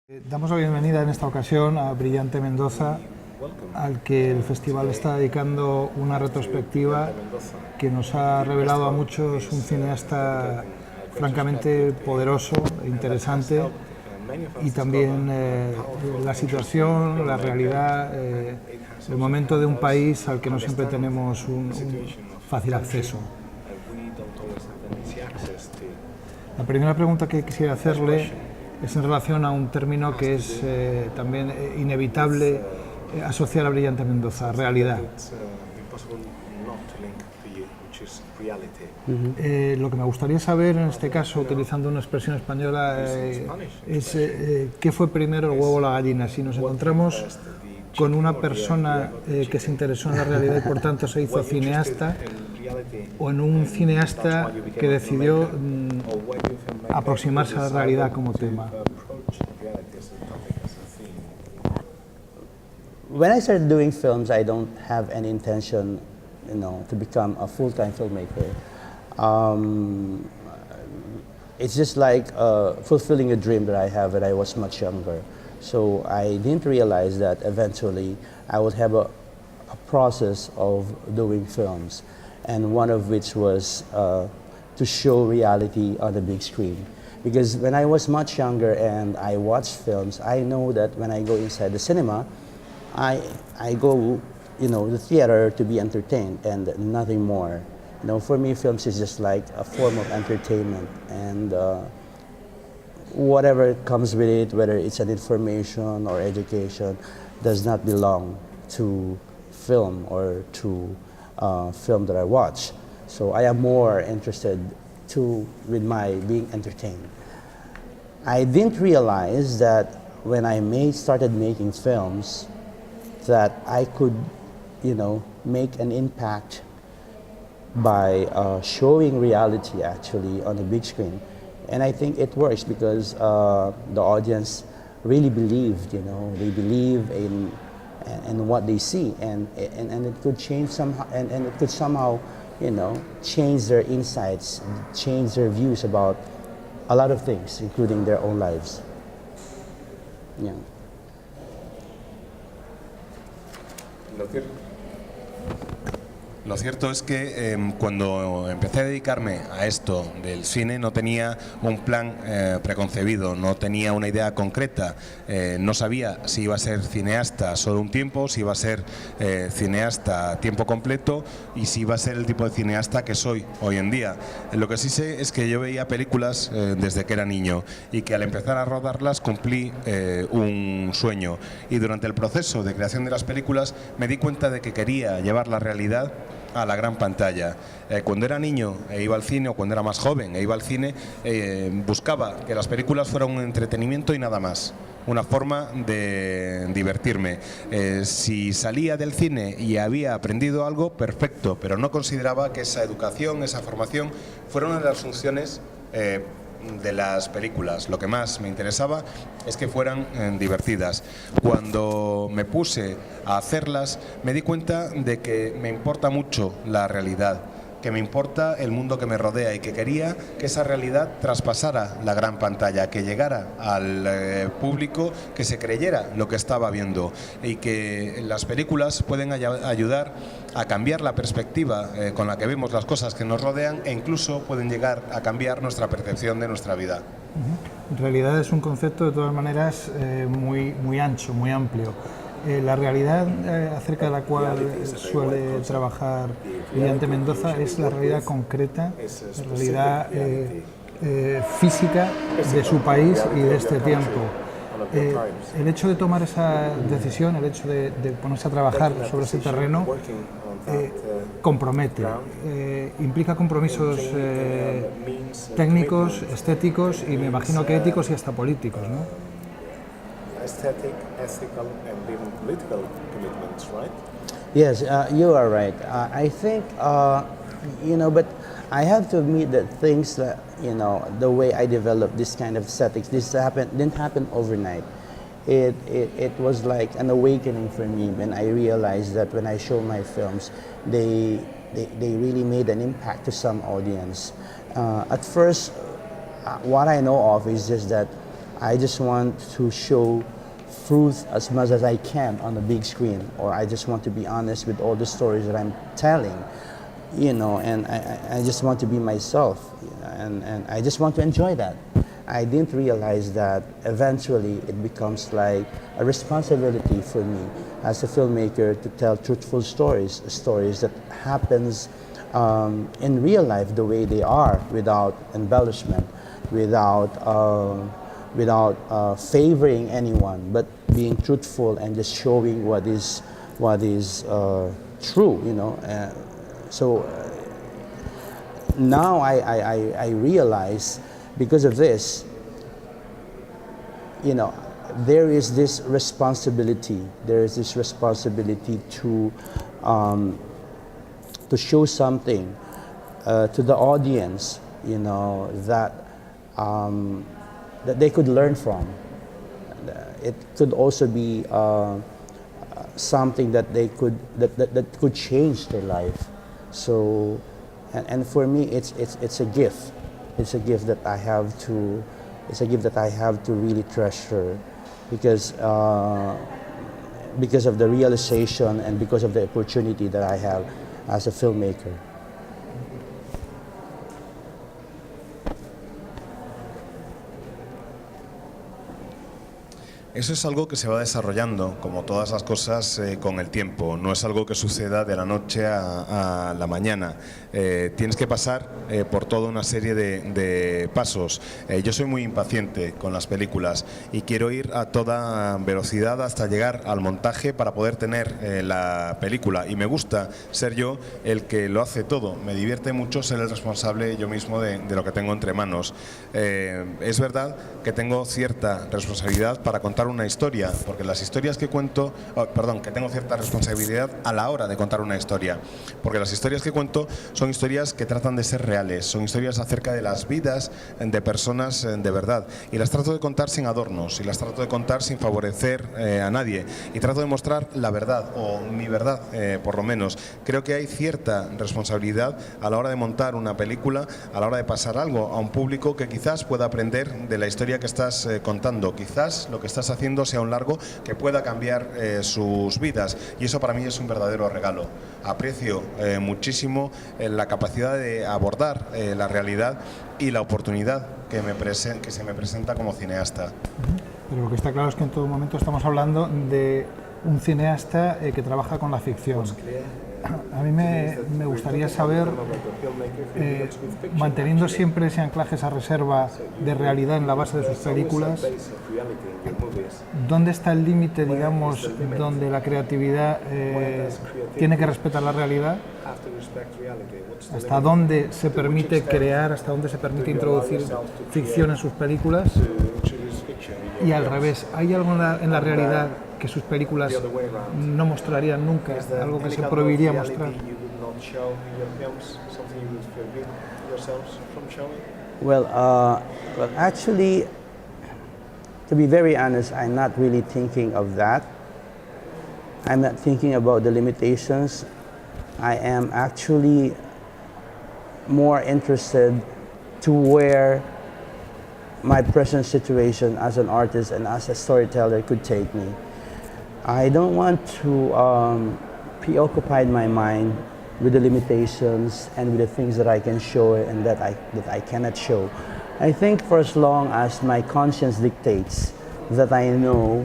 Damos la bienvenida en esta ocasión a Brillante Mendoza, al que el festival está dedicando una retrospectiva que nos ha revelado a muchos un cineasta francamente poderoso, interesante, y también la situación, la realidad, el momento de un país al que no siempre tenemos un fácil acceso. La primera pregunta que quisiera hacerle es en relación a un término que es también inevitable asociar a Brillante Mendoza, realidad. Lo que me gustaría saber en este caso, utilizando una expresión española, es ¿qué fue primero, el huevo o la gallina? Si nos encontramos con una persona que se interesó en la realidad y por tanto se hizo cineasta, o en un cineasta que decidió aproximarse a la realidad como tema. When I started doing films, I don't have any intention, to become a full-time filmmaker. It's just like fulfilling a dream that I have when I was much younger. So I didn't realize that eventually I would have a process of doing films, and one of which was to show reality on the big screen. Because when I was much younger and I watched films, I know that when I go inside the cinema, I go, the theater to be entertained and nothing more. For me, films is just like a form of entertainment, and whatever comes with it, whether it's an information or education, does not belong to film or to film that I watch. So I am more interested with my being entertained. I didn't realize that when I started making films, that I could, make an impact by showing reality actually on the big screen. And I think it works because the audience really believed, they believe in what they see, and it could change somehow, and it could somehow, change their insights, change their views about a lot of things, including their own lives. Yeah. Lo cierto es que cuando empecé a dedicarme a esto del cine no tenía un plan preconcebido, no tenía una idea concreta, no sabía si iba a ser cineasta solo un tiempo, si iba a ser cineasta a tiempo completo y si iba a ser el tipo de cineasta que soy hoy en día. Lo que sí sé es que yo veía películas desde que era niño y que al empezar a rodarlas cumplí un sueño, y durante el proceso de creación de las películas me di cuenta de que quería llevar la realidad a la gran pantalla. Cuando era niño e iba al cine, o cuando era más joven e iba al cine, buscaba que las películas fueran un entretenimiento y nada más, una forma de divertirme. Si salía del cine y había aprendido algo, perfecto, pero no consideraba que esa educación, esa formación, fuera una de las funciones de las películas. Lo que más me interesaba es que fueran divertidas. Cuando me puse a hacerlas, me di cuenta de que me importa mucho la realidad, que me importa el mundo que me rodea y que quería que esa realidad traspasara la gran pantalla, que llegara al público, que se creyera lo que estaba viendo, y que las películas pueden ayudar a cambiar la perspectiva con la que vemos las cosas que nos rodean, e incluso pueden llegar a cambiar nuestra percepción de nuestra vida. En realidad es un concepto de todas maneras muy ancho, muy amplio. La realidad acerca de la cual suele trabajar Brillante Mendoza es la realidad concreta, la realidad física de su país y de este tiempo. El hecho de tomar esa decisión, el hecho de ponerse a trabajar sobre ese terreno, compromete, implica compromisos técnicos, estéticos y me imagino que éticos y hasta políticos, ¿no? Aesthetic, ethical, and even political commitments, right? Yes, you are right. I think, but I have to admit that things that, the way I developed this kind of settings, didn't happen overnight. It was like an awakening for me when I realized that when I show my films, they really made an impact to some audience. At first, what I know of is just that I just want to show truth as much as I can on the big screen, or I just want to be honest with all the stories that I'm telling, and I just want to be myself, and I just want to enjoy that. I didn't realize that eventually it becomes like a responsibility for me as a filmmaker to tell truthful stories that happens in real life the way they are, without embellishment, without favoring anyone, but being truthful and just showing what is true, So now I realize, because of this, there is this responsibility. There is this responsibility to show something to the audience, that they could learn from. It could also be something that that could change their life. So, and for me, it's a gift. It's a gift that I have to. It's a gift that I have to really treasure, because of the realization and because of the opportunity that I have as a filmmaker. Eso es algo que se va desarrollando, como todas las cosas, con el tiempo. No es algo que suceda de la noche a la mañana. Tienes que pasar por toda una serie de pasos. Yo soy muy impaciente con las películas y quiero ir a toda velocidad hasta llegar al montaje para poder tener la película. Y me gusta ser yo el que lo hace todo. Me divierte mucho ser el responsable yo mismo de lo que tengo entre manos. Es verdad que tengo cierta responsabilidad para contar una historia, porque las historias que cuento, que tengo cierta responsabilidad a la hora de contar una historia, porque las historias que cuento son historias que tratan de ser reales, son historias acerca de las vidas de personas de verdad, y las trato de contar sin adornos, y las trato de contar sin favorecer a nadie, y trato de mostrar la verdad, o mi verdad, por lo menos. Creo que hay cierta responsabilidad a la hora de montar una película, a la hora de pasar algo a un público que quizás pueda aprender de la historia que estás contando. Quizás lo que estás haciendo sea un largo que pueda cambiar sus vidas, y eso para mí es un verdadero regalo. Aprecio muchísimo la capacidad de abordar la realidad y la oportunidad que se me presenta como cineasta. Pero lo que está claro es que en todo momento estamos hablando de un cineasta que trabaja con la ficción. A mí me gustaría saber, manteniendo siempre ese anclaje, esa reserva de realidad en la base de sus películas, ¿dónde está el límite, digamos, donde la creatividad tiene que respetar la realidad? ¿Hasta dónde se permite crear, hasta dónde se permite introducir ficción en sus películas? Y al revés, ¿hay algo en la realidad que sus películas no mostrarían nunca, algo que se prohibiría mostrar? Well, actually, to be very honest, I'm not really thinking of that. I'm not thinking about the limitations. I am actually more interested to where my present situation as an artist and as a storyteller could take me. I don't want to preoccupy my mind with the limitations and with the things that I can show and that I cannot show. I think for as long as my conscience dictates that I know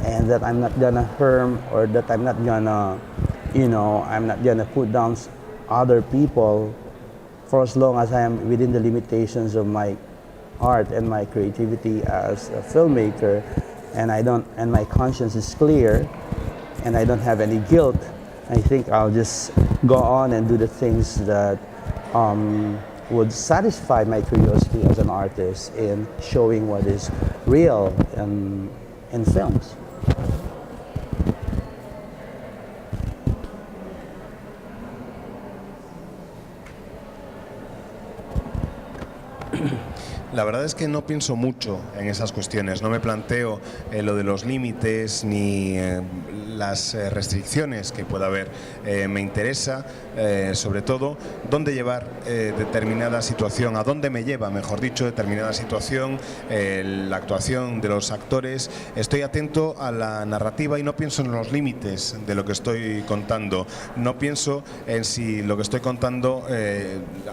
and that I'm not gonna harm, or that I'm not gonna, I'm not gonna put down other people, for as long as I am within the limitations of my art and my creativity as a filmmaker, and my conscience is clear and I don't have any guilt, I think I'll just go on and do the things that would satisfy my curiosity as an artist in showing what is real in films. La verdad es que no pienso mucho en esas cuestiones, no me planteo lo de los límites ni las restricciones que pueda haber. Me interesa sobre todo dónde llevar determinada situación, a dónde me lleva, mejor dicho, determinada situación, la actuación de los actores. Estoy atento a la narrativa y no pienso en los límites de lo que estoy contando, no pienso en si lo que estoy contando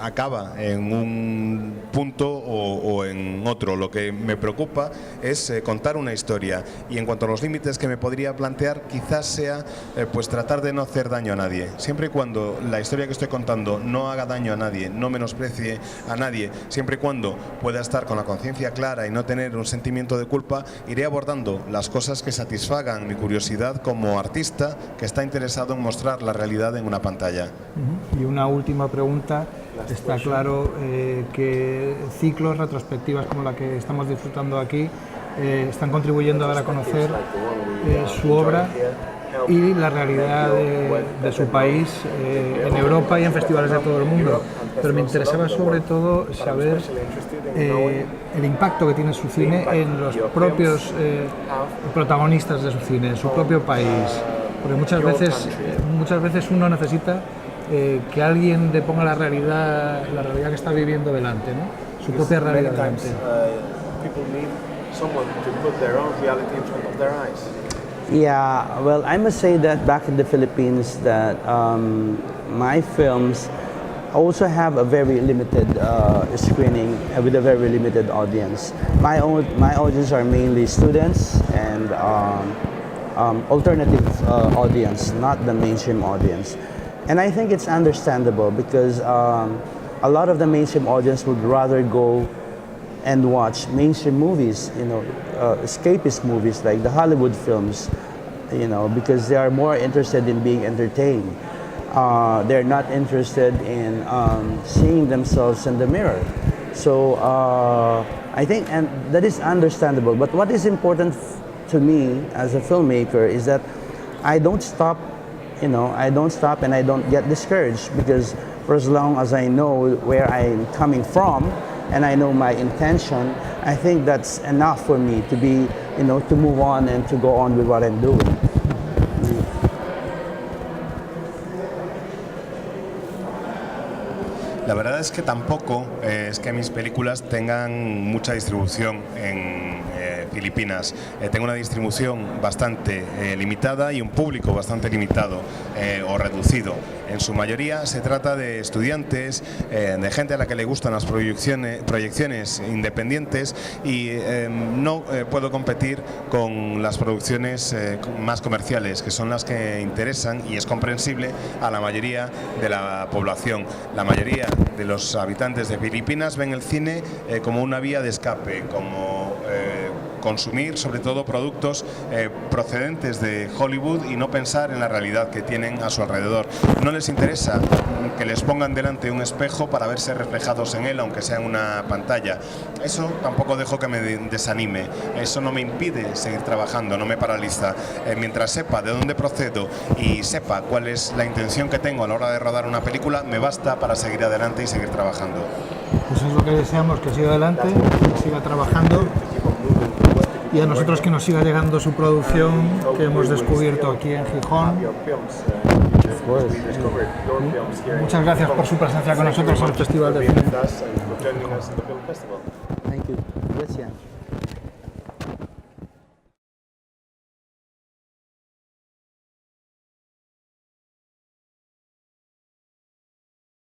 acaba en un punto o en otro. Lo que me preocupa es contar una historia, y en cuanto a los límites que me podría plantear, quizás sea pues tratar de no hacer daño a nadie, siempre y cuando la historia que estoy contando no haga daño a nadie, no menosprecie a nadie, siempre y cuando pueda estar con la conciencia clara y no tener un sentimiento de culpa. Iré abordando las cosas que satisfagan mi curiosidad como artista que está interesado en mostrar la realidad en una pantalla. Y una última pregunta. Está claro que ciclos, retrospectivas como la que estamos disfrutando aquí están contribuyendo a dar a conocer su obra y la realidad de su país en Europa y en festivales de todo el mundo. Pero me interesaba sobre todo saber el impacto que tiene su cine en los propios protagonistas de su cine, en su propio país. Porque muchas veces uno necesita que alguien le ponga la realidad que está viviendo delante, ¿no? Su propia realidad delante. Yeah, well, I must say that back in the Philippines, that my films also have a very limited screening with a very limited audience. My audience are mainly students and alternative audience, not the mainstream audience. And I think it's understandable because a lot of the mainstream audience would rather go and watch mainstream movies, escapist movies like the Hollywood films, because they are more interested in being entertained. They're not interested in seeing themselves in the mirror. So I think, and that is understandable. But what is important to me as a filmmaker is that I don't stop. I don't stop and I don't get discouraged, because for as long as I know where I'm coming from and I know my intention, I think that's enough for me to be, to move on and to go on with what I'm doing. La verdad es que tampoco es que mis películas tengan mucha distribución en Filipinas. Tengo una distribución bastante limitada y un público bastante limitado o reducido. En su mayoría se trata de estudiantes, de gente a la que le gustan las proyecciones independientes, y no puedo competir con las producciones más comerciales, que son las que interesan, y es comprensible, a la mayoría de la población. La mayoría de los habitantes de Filipinas ven el cine como una vía de escape, como consumir sobre todo productos procedentes de Hollywood y no pensar en la realidad que tienen a su alrededor. No les interesa que les pongan delante un espejo para verse reflejados en él, aunque sea en una pantalla. Eso tampoco dejo que me desanime, eso no me impide seguir trabajando, no me paraliza. Mientras sepa de dónde procedo y sepa cuál es la intención que tengo a la hora de rodar una película, me basta para seguir adelante y seguir trabajando. Pues es lo que deseamos, que siga adelante, que siga trabajando, y a nosotros que nos siga llegando su producción que hemos descubierto aquí en Gijón. Muchas gracias por su presencia con nosotros en el Festival de Cine. Thank you. Gracias.